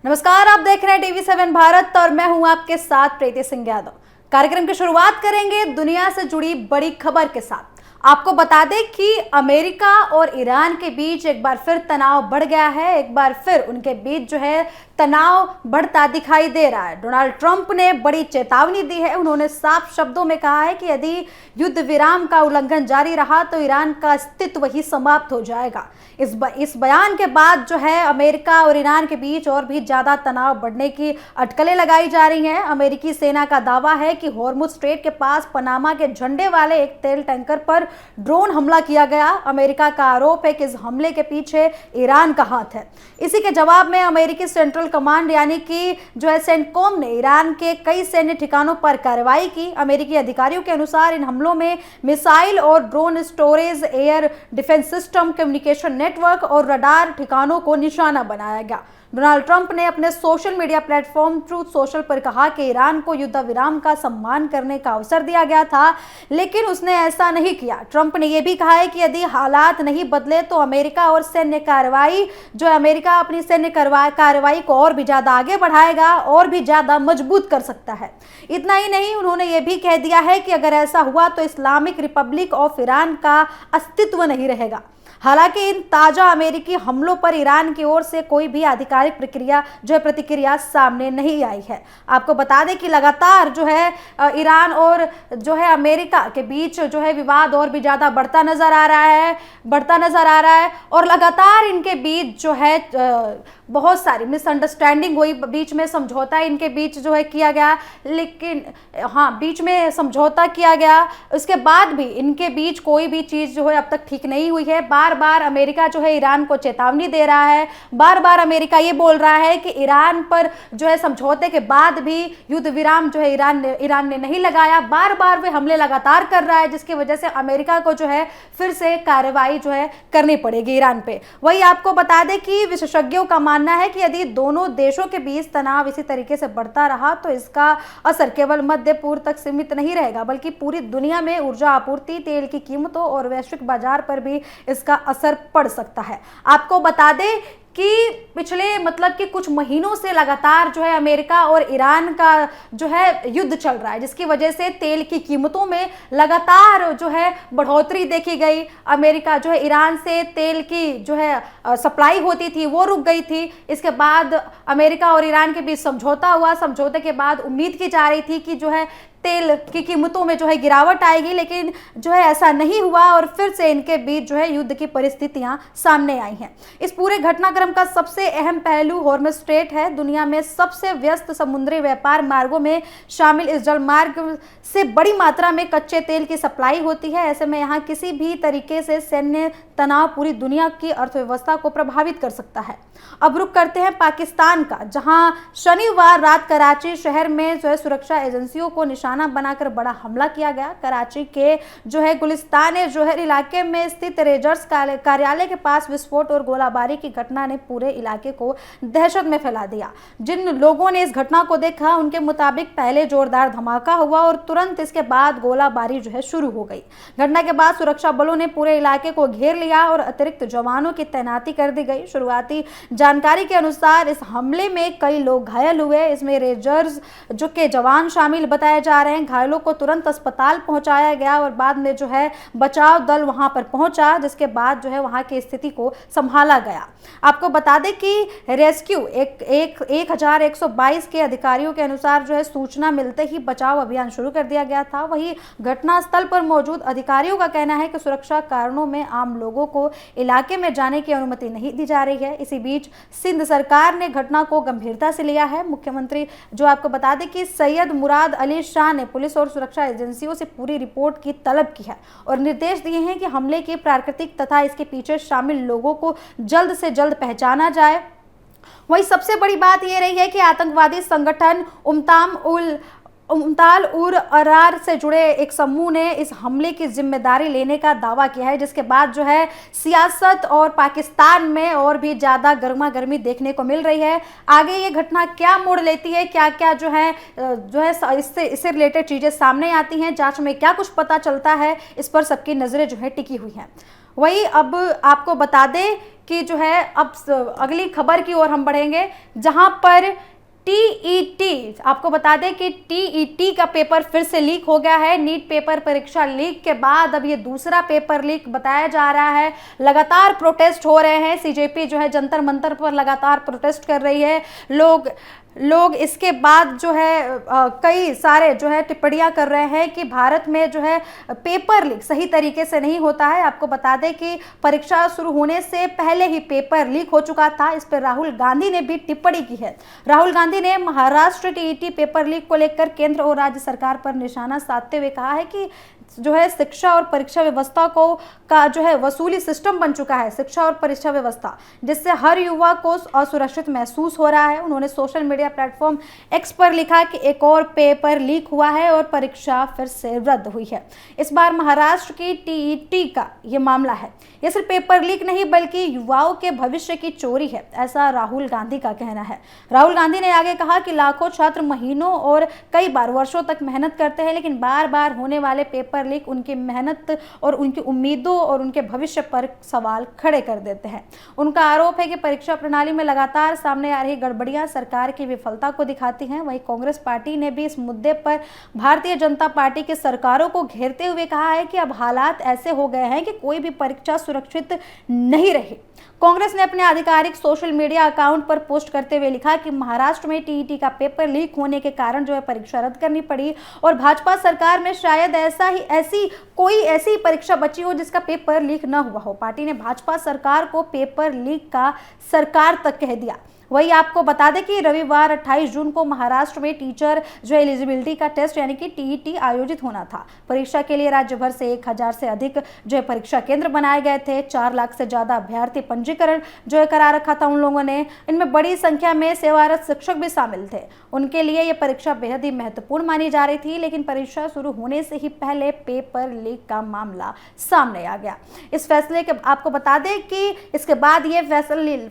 नमस्कार, आप देख रहे हैं टीवी7 भारत और मैं हूं आपके साथ प्रीति सिंह यादव। कार्यक्रम की शुरुआत करेंगे दुनिया से जुड़ी बड़ी खबर के साथ। आपको बता दें कि अमेरिका और ईरान के बीच एक बार फिर तनाव बढ़ गया है। एक बार फिर उनके बीच जो है तनाव बढ़ता दिखाई दे रहा है। डोनाल्ड ट्रंप ने बड़ी चेतावनी दी है। उन्होंने साफ शब्दों में कहा है कि यदि युद्ध विराम का उल्लंघन जारी रहा तो ईरान का अस्तित्व ही समाप्त हो जाएगा। इस बयान के बाद जो है अमेरिका और ईरान के बीच और भी ज्यादा तनाव बढ़ने की अटकलें लगाई जा रही हैं। अमेरिकी सेना का दावा है कि हॉर्मुज़ स्ट्रेट के पास पनामा के झंडे वाले एक तेल टैंकर पर ड्रोन हमला किया गया। अमेरिका का आरोप है कि इस हमले के पीछे ईरान का हाथ है। इसी के जवाब में अमेरिकी सेंट्रल कमांड यानी कि जो है सेंटकॉम ने ईरान के कई सैन्य ठिकानों पर कार्रवाई की। अमेरिकी अधिकारियों के अनुसार इन हमलों में मिसाइल और drone storage, air defence system, communication network और रडार ठिकानों को निशाना बनाया गया। डोनाल्ड ट्रंप ने अपने social media platform truth social पर कहा कि ईरान को युद्ध विराम का सम्मान करने का अवसर दिया गया था, लेकिन उसने ऐसा नहीं किया। ट्रंप ने यह भी कहा है कि यदि हालात नहीं बदले तो अमेरिका और सैन्य कार्रवाई जो अमेरिका अपनी सैन्य कार्रवाई को और भी ज़्यादा आगे बढ़ाएगा और भी ज़्यादा मजबूत कर सकता है। इतना ही नहीं, उन्होंने ये भी कह दिया है कि अगर ऐसा हुआ तो इस्लामिक रिपब्लिक ऑफ ईरान का अस्तित्व नहीं रहेगा। हालांकि इन ताज़ा अमेरिकी हमलों पर ईरान की ओर से कोई भी आधिकारिक प्रतिक्रिया सामने नहीं आई है। आपको बता दें कि लगातार जो है ईरान और जो है अमेरिका के बीच जो है विवाद और भी ज़्यादा बढ़ता नज़र आ रहा है और लगातार इनके बीच जो है बहुत सारी मिसअंडरस्टैंडिंग हुई, बीच में समझौता इनके बीच जो है किया गया, लेकिन बीच में समझौता किया गया। उसके बाद भी इनके बीच कोई भी चीज़ जो है अब तक ठीक नहीं हुई है। बार बार अमेरिका जो है ईरान को चेतावनी दे रहा है। बार बार अमेरिका ये बोल रहा है कि ईरान पर जो है समझौते के बाद भी युद्ध विराम जो है ईरान ने नहीं लगाया। बार बार वे हमले लगातार कर रहा है, जिसकी वजह से अमेरिका को जो है फिर से कार्रवाई जो है करनी पड़ेगी ईरान पे। वही आपको बता दें कि विशेषज्ञों का मानना है कि यदि दोनों देशों के बीच तनाव इसी तरीके से बढ़ता रहा तो इसका असर केवल मध्य पूर्व तक सीमित नहीं रहेगा, बल्कि पूरी दुनिया में ऊर्जा आपूर्ति, तेल की कीमतों और वैश्विक बाजार पर भी इसका असर पड़ सकता है। आपको बता दें कि पिछले कुछ महीनों से लगातार जो है अमेरिका और ईरान का जो है युद्ध चल रहा है, जिसकी वजह से तेल की कीमतों में लगातार जो है बढ़ोतरी देखी गई। अमेरिका जो है ईरान से तेल की जो है सप्लाई होती थी वो रुक गई थी। इसके बाद अमेरिका और ईरान के बीच समझौता हुआ। समझौते के बाद उम्मीद की जा रही थी कि जो है तेल की कीमतों में जो है गिरावट आएगी, लेकिन जो है ऐसा नहीं हुआ और फिर से इनके बीच जो है युद्ध की परिस्थितियां सामने आई हैं। इस पूरे घटनाक्रम का सबसे अहम पहलू हॉर्मुज़ स्ट्रेट है। दुनिया में सबसे व्यस्त समुद्री व्यापार मार्गों में शामिल इस जल मार्ग से बड़ी मात्रा में कच्चे तेल की सप्लाई होती है। ऐसे में यहाँ किसी भी तरीके से सैन्य तनाव पूरी दुनिया की अर्थव्यवस्था को प्रभावित कर सकता है। अब रुख करते हैं पाकिस्तान का, जहां शनिवार रात कराची शहर में जो है सुरक्षा एजेंसियों को निशाना बनाकर बड़ा हमला किया गया। कराची के जो है गुलिस्तान जोहर इलाके में स्थित रेंजर्स कार्यालय के पास विस्फोट और गोलाबारी की घटना ने पूरे इलाके को दहशत में फैला दिया। जिन लोगों ने इस घटना को देखा उनके मुताबिक पहले जोरदार धमाका हुआ और तुरंत इसके बाद गोलाबारी जो है शुरू हो गई। घटना के बाद सुरक्षा बलों ने पूरे इलाके को घेर लिया और अतिरिक्त जवानों की तैनाती कर दी गई। शुरुआती जानकारी के अनुसार इस हमले में कई लोग घायल हुए। इसमें रेंजर्स जो के जवान शामिल बताए जा रहे हैं। घायलों को तुरंत अस्पताल पहुंचाया गया और बाद में जो है बचाव दल वहां पर पहुंचा, जिसके बाद जो है वहां की स्थिति को संभाला गया। आपको बता दें कि रेस्क्यू 1122 के अधिकारियों के अनुसार जो है सूचना मिलते ही बचाव अभियान शुरू कर दिया गया था। वहीं घटनास्थल पर मौजूद अधिकारियों का कहना है कि सुरक्षा कारणों में आम लोगों को इलाके में जाने की अनुमति नहीं दी जा रही है। इसी बीच सिंध सरकार ने घटना को गंभीरता से लिया है। मुख्यमंत्री जो आपको बता दें कि सैयद मुराद अली शाह ने पुलिस और सुरक्षा एजेंसियों से पूरी रिपोर्ट की तलब की है और निर्देश दिए हैं कि हमले की प्राकृतिक तथा इसके पीछे शामिल लोगों को जल्द से जल्द पहचाना जाए। वही सबसे बड़ी बात यह रही है कि आतंकवादी संगठन उमताल उर अरार से जुड़े एक समूह ने इस हमले की जिम्मेदारी लेने का दावा किया है, जिसके बाद जो है सियासत और पाकिस्तान में और भी ज़्यादा गर्मा गर्मी देखने को मिल रही है। आगे ये घटना क्या मोड़ लेती है, क्या क्या जो है इससे रिलेटेड चीज़ें सामने आती हैं, जांच में क्या कुछ पता चलता है, इस पर सबकी नज़रें जो है टिकी हुई हैं। वही अब आपको बता दें कि जो है अब अगली खबर की ओर हम बढ़ेंगे, जहां पर टीईटी, आपको बता दें कि टीईटी का पेपर फिर से लीक हो गया है। नीट पेपर परीक्षा लीक के बाद अब ये दूसरा पेपर लीक बताया जा रहा है। लगातार प्रोटेस्ट हो रहे हैं, सीजेपी जो है जंतर मंतर पर लगातार प्रोटेस्ट कर रही है। लोग इसके बाद जो है कई सारे जो है टिप्पणियां कर रहे हैं कि भारत में जो है पेपर लीक सही तरीके से नहीं होता है। आपको बता दें कि परीक्षा शुरू होने से पहले ही पेपर लीक हो चुका था। इस पर राहुल गांधी ने भी टिप्पणी की है। राहुल गांधी ने महाराष्ट्र टीईटी पेपर लीक को लेकर केंद्र और राज्य सरकार पर निशाना साधते हुए कहा है कि जो है शिक्षा और परीक्षा व्यवस्था का जो है वसूली सिस्टम बन चुका है, शिक्षा और परीक्षा व्यवस्था, जिससे हर युवा को असुरक्षित महसूस हो रहा है। उन्होंने सोशल मीडिया प्लेटफॉर्म एक्स पर लिखा कि एक और पेपर लीक हुआ है और परीक्षा फिर से रद्द हुई है। इस बार महाराष्ट्र की टीईटी का ये मामला है। यह सिर्फ पेपर लीक नहीं बल्कि युवाओं के भविष्य की चोरी है, ऐसा राहुल गांधी का कहना है। राहुल गांधी ने आगे कहा कि लाखों छात्र महीनों और कई बार वर्षों तक मेहनत करते हैं, लेकिन बार बार होने वाले पेपर लीक उनकी मेहनत और उनकी उम्मीदों और उनके भविष्य पर सवाल खड़े कर देते हैं। उनका आरोप है कि परीक्षा प्रणाली में लगातार सामने आ रही गड़बड़ियां सरकार की विफलता को दिखाती हैं। वहीं कांग्रेस पार्टी ने भी इस मुद्दे पर भारतीय जनता पार्टी की सरकारों को घेरते हुए कहा है कि अब हालात ऐसे हो गए हैं कि कोई भी परीक्षा सुरक्षित नहीं रही। कांग्रेस ने अपने आधिकारिक सोशल मीडिया अकाउंट पर पोस्ट करते हुए लिखा कि महाराष्ट्र में टीईटी का पेपर लीक होने के कारण जो है परीक्षा रद्द करनी पड़ी और भाजपा सरकार में शायद ऐसी परीक्षा बची हो जिसका पेपर लीक न हुआ हो। पार्टी ने भाजपा सरकार को पेपर लीक का सरकार तक कह दिया। वही आपको बता दें कि रविवार 28 जून को महाराष्ट्र में टीचर जो एलिजिबिलिटी का टेस्ट यानी कि टीईटी आयोजित होना था। परीक्षा के लिए राज्य भर से 1000 से अधिक जो है परीक्षा केंद्र बनाए गए थे। 4 लाख से ज्यादा अभ्यर्थी पंजीकरण जो है करा रखा था उन लोगों ने। इनमें बड़ी संख्या में सेवारत शिक्षक भी शामिल थे। उनके लिए ये परीक्षा बेहद ही महत्वपूर्ण मानी जा रही थी, लेकिन परीक्षा शुरू होने से ही पहले पेपर लीक का मामला सामने आ गया। इस फैसले के आपको बता दें कि इसके बाद ये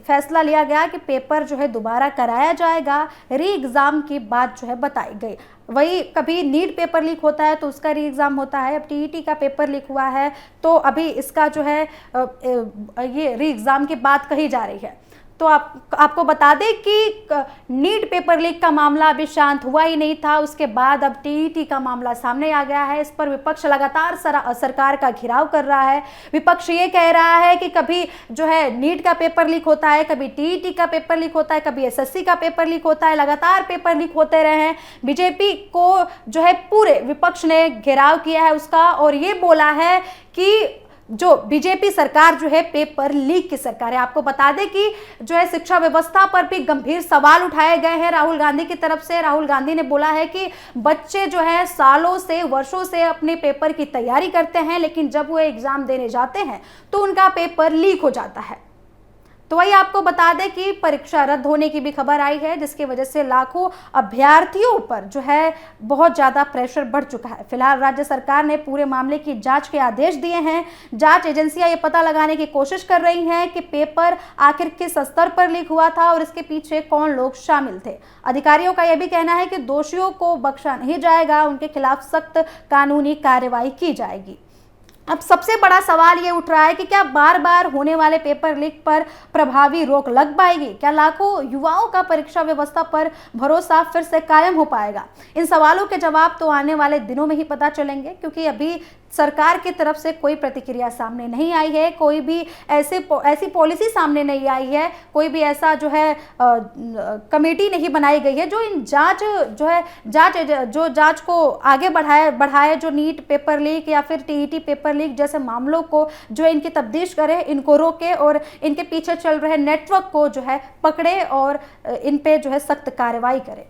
फैसला लिया गया कि पेपर जो है दोबारा कराया जाएगा। री एग्जाम की बात जो है बताई गई। वही कभी नीट पेपर लीक होता है तो उसका री एग्जाम होता है। अब टीईटी का पेपर लीक हुआ है तो अभी इसका जो है ये री एग्जाम की बात कही जा रही है। तो आपको बता दें कि नीट पेपर लीक का मामला अभी शांत हुआ ही नहीं था। उसके बाद अब टीईटी का मामला सामने आ गया है। इस पर विपक्ष लगातार सरकार का घेराव कर रहा है। विपक्ष ये कह रहा है कि कभी जो है नीट का पेपर लीक होता है, कभी टीईटी का पेपर लीक होता है, कभी एसएससी का पेपर लीक होता है। लगातार पेपर लीक होते रहे हैं। बीजेपी को जो है पूरे विपक्ष ने घेराव किया है उसका और ये बोला है कि जो बीजेपी सरकार जो है पेपर लीक की सरकार है। आपको बता दें कि जो है शिक्षा व्यवस्था पर भी गंभीर सवाल उठाए गए हैं राहुल गांधी की तरफ से। राहुल गांधी ने बोला है कि बच्चे जो है सालों से वर्षों से अपने पेपर की तैयारी करते हैं, लेकिन जब वो एग्जाम देने जाते हैं तो उनका पेपर लीक हो जाता है। तो वही आपको बता दें कि परीक्षा रद्द होने की भी खबर आई है, जिसकी वजह से लाखों अभ्यर्थियों पर जो है बहुत ज़्यादा प्रेशर बढ़ चुका है। फिलहाल राज्य सरकार ने पूरे मामले की जांच के आदेश दिए हैं। जांच एजेंसियां ये पता लगाने की कोशिश कर रही हैं कि पेपर आखिर किस स्तर पर लीक हुआ था और इसके पीछे कौन लोग शामिल थे। अधिकारियों का यह भी कहना है कि दोषियों को बख्शा नहीं जाएगा, उनके खिलाफ सख्त कानूनी कार्रवाई की जाएगी। अब सबसे बड़ा सवाल ये उठ रहा है कि क्या बार बार होने वाले पेपर लीक पर प्रभावी रोक लग पाएगी? क्या लाखों युवाओं का परीक्षा व्यवस्था पर भरोसा फिर से कायम हो पाएगा? इन सवालों के जवाब तो आने वाले दिनों में ही पता चलेंगे, क्योंकि अभी सरकार की तरफ से कोई प्रतिक्रिया सामने नहीं आई है, कोई भी ऐसी पॉलिसी सामने नहीं आई है, कोई भी ऐसा जो है कमेटी नहीं बनाई गई है जो इन जांच को आगे बढ़ाए जो नीट पेपर लीक या फिर टीईटी पेपर लीक जैसे मामलों को जो है इनकी तफ्तीश करे, इनको रोके और इनके पीछे चल रहे नेटवर्क को जो है पकड़े और इन पे जो है सख्त कार्रवाई करे।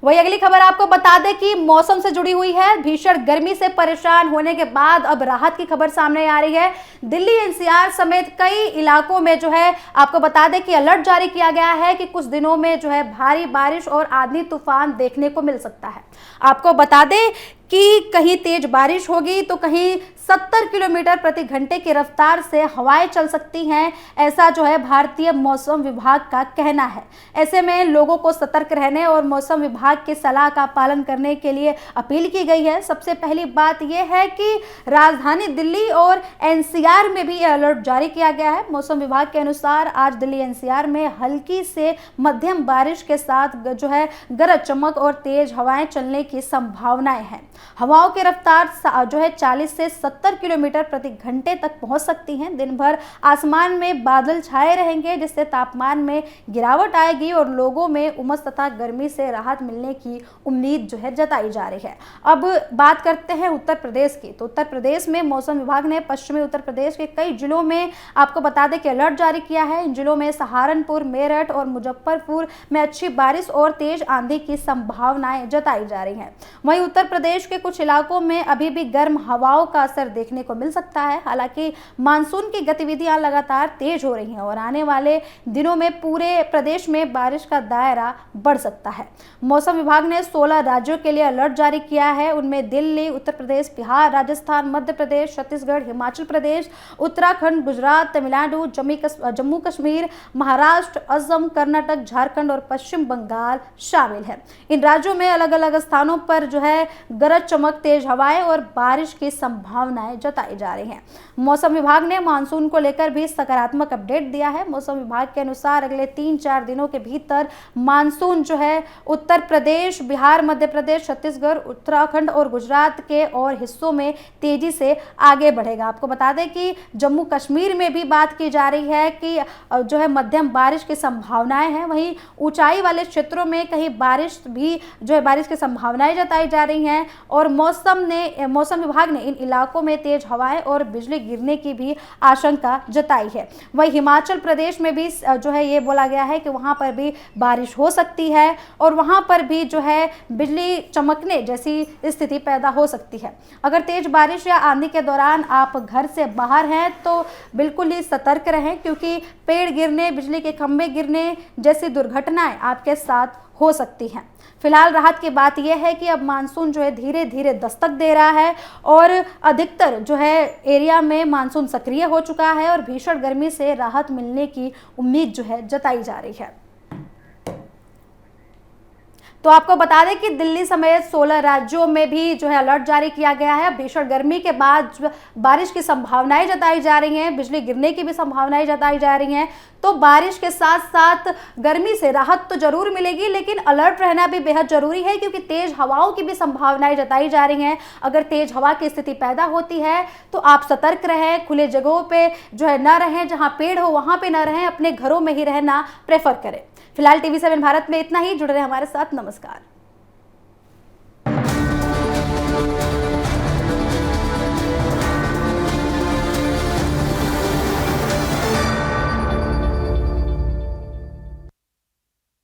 वही अगली खबर आपको बता दें कि मौसम से जुड़ी हुई है। भीषण गर्मी से परेशान होने के बाद अब राहत की खबर सामने आ रही है। दिल्ली एनसीआर समेत कई इलाकों में जो है आपको बता दें कि अलर्ट जारी किया गया है कि कुछ दिनों में जो है भारी बारिश और आंधी तूफान देखने को मिल सकता है। आपको बता दें कि कहीं तेज बारिश होगी तो कहीं 70 किलोमीटर प्रति घंटे की रफ्तार से हवाएं चल सकती हैं। ऐसा जो है भारतीय मौसम विभाग का कहना है। ऐसे में लोगों को सतर्क रहने और मौसम विभाग की सलाह का पालन करने के लिए अपील की गई है। सबसे पहली बात यह है कि राजधानी दिल्ली और एनसीआर में भी यह अलर्ट जारी किया गया है। मौसम विभाग के अनुसार आज दिल्ली एनसीआर में हल्की से मध्यम बारिश के साथ जो है गरज चमक और तेज हवाएं चलने की संभावनाएं हैं। हवाओं की रफ्तार जो है 40 से 70 किलोमीटर प्रति घंटे तक पहुंच सकती हैं। दिन भर आसमान में बादल छाए रहेंगे, जिससे तापमान में गिरावट आएगी और लोगों में उमस तथा गर्मी से राहत मिलने की उम्मीद जो है जताई जा रही है। अब बात करते हैं उत्तर प्रदेश की। तो उत्तर प्रदेश में मौसम विभाग ने पश्चिमी उत्तर प्रदेश के कई जिलों में आपको बता दें कि अलर्ट जारी किया है। इन जिलों में सहारनपुर, मेरठ और मुजफ्फरपुर में अच्छी बारिश और तेज आंधी की संभावनाएं जताई जा रही हैं। वहीं उत्तर प्रदेश के कुछ इलाकों में अभी भी गर्म हवाओं का असर देखने को मिल सकता है। हालांकि मानसून की गतिविधियां लगातार तेज हो रही हैं और आने वाले दिनों में पूरे प्रदेश में बारिश का दायरा बढ़ सकता है। मौसम विभाग ने 16 राज्यों के लिए अलर्ट जारी किया है। उनमें दिल्ली, उत्तर प्रदेश, बिहार, राजस्थान, मध्य प्रदेश, छत्तीसगढ़, हिमाचल प्रदेश, उत्तराखंड, गुजरात, तमिलनाडु, जम्मू कश्मीर, महाराष्ट्र, असम, कर्नाटक, झारखंड और पश्चिम बंगाल शामिल है। इन राज्यों में अलग अलग स्थानों पर जो है गरज चमक, तेज हवाएं और बारिश की संभावनाएं जताई जा रही हैं। मौसम विभाग ने मानसून को लेकर भी सकारात्मक अपडेट दिया है। मौसम विभाग के अनुसार अगले 3-4 दिनों के भीतर मानसून जो है उत्तर प्रदेश, बिहार, मध्य प्रदेश, छत्तीसगढ़, उत्तराखंड और गुजरात के और हिस्सों में तेजी से आगे बढ़ेगा। आपको बता दें कि जम्मू कश्मीर में भी बात की जा रही है कि जो है मध्यम बारिश की संभावनाएं हैं। वहीं ऊंचाई वाले क्षेत्रों में कहीं बारिश भी जो है बारिश की संभावनाएं जताई जा रही हैं और मौसम विभाग ने इन इलाकों में तेज हवाएं और बिजली गिरने की भी आशंका जताई है। वहीं हिमाचल प्रदेश में भी जो है ये बोला गया है कि वहां पर भी बारिश हो सकती है और वहां पर भी जो है बिजली चमकने जैसी स्थिति पैदा हो सकती है। अगर तेज बारिश या आंधी के दौरान आप घर से बाहर हैं तो बिल्कुल ही सतर्क रहें, क्योंकि पेड़ गिरने, बिजली के खंभे गिरने जैसी दुर्घटनाएं आपके साथ हो सकती हैं। फिलहाल राहत की बात यह है कि अब मानसून जो है धीरे धीरे दस्तक दे रहा है और अधिकतर जो है एरिया में मानसून सक्रिय हो चुका है और भीषण गर्मी से राहत मिलने की उम्मीद जो है जताई जा रही है। तो आपको बता दें कि दिल्ली समेत 16 राज्यों में भी जो है अलर्ट जारी किया गया है। भीषण गर्मी के बाद बारिश की संभावनाएं जताई जा रही हैं, बिजली गिरने की भी संभावनाएं जताई जा रही हैं। तो बारिश के साथ साथ गर्मी से राहत तो जरूर मिलेगी, लेकिन अलर्ट रहना भी बेहद जरूरी है, क्योंकि तेज हवाओं की भी संभावनाएं जताई जा रही हैं। अगर तेज हवा की स्थिति पैदा होती है तो आप सतर्क रहें, खुले जगहों पे जो है न रहें, जहां पेड़ हो वहां पे न रहें, अपने घरों में ही रहना प्रेफर करें। फिलहाल TV7 भारत में इतना ही। जुड़े रहे हमारे साथ। नमस्कार।